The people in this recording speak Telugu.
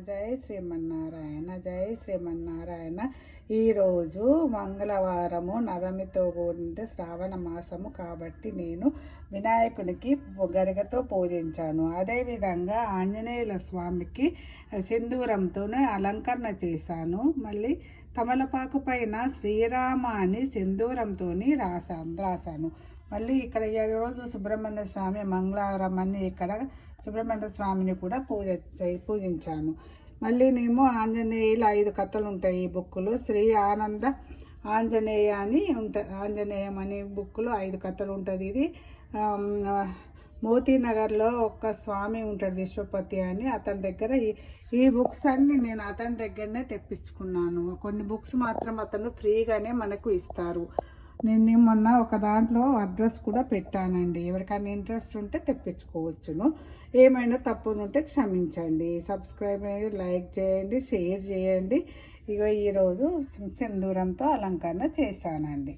జై శ్రీమన్నారాయణ, జై శ్రీమన్నారాయణ. ఈరోజు మంగళవారము, నవమితో కూడిన శ్రావణ మాసము కాబట్టి నేను వినాయకునికి గరికతో పూజించాను. అదేవిధంగా ఆంజనేయుల స్వామికి సింధూరంతోనే అలంకరణ చేశాను. మళ్ళీ తమలపాకు పైన శ్రీరామ అని సింధూరంతో రాశాను. మళ్ళీ ఇక్కడ ఈరోజు సుబ్రహ్మణ్య స్వామి మంగళవారం అని ఇక్కడ సుబ్రహ్మణ్య స్వామిని కూడా పూజించాను. మళ్ళీ నేను ఆంజనేయులు 5 కథలు ఉంటాయి ఈ బుక్కులు. శ్రీ ఆనంద ఆంజనేయ అని ఆంజనేయం అనే బుక్కులో 5 కథలు ఉంటుంది. ఇది మోతీనగర్లో ఒక స్వామి ఉంటాడు విశ్వపతి అని, అతని దగ్గర ఈ బుక్స్ అన్ని నేను అతని దగ్గరనే తెప్పించుకున్నాను. కొన్ని బుక్స్ మాత్రం అతను ఫ్రీగానే మనకు ఇస్తారు. నేను మొన్న ఒక దాంట్లో అడ్రస్ కూడా పెట్టానండి. ఎవరికైనా ఇంట్రెస్ట్ ఉంటే తెప్పించుకోవచ్చును. ఏమైనా తప్పులుంటే క్షమించండి. సబ్స్క్రైబ్ చేయండి, లైక్ చేయండి, షేర్ చేయండి. ఈరోజు సింధూరంతో అలంకరణ చేశానండి.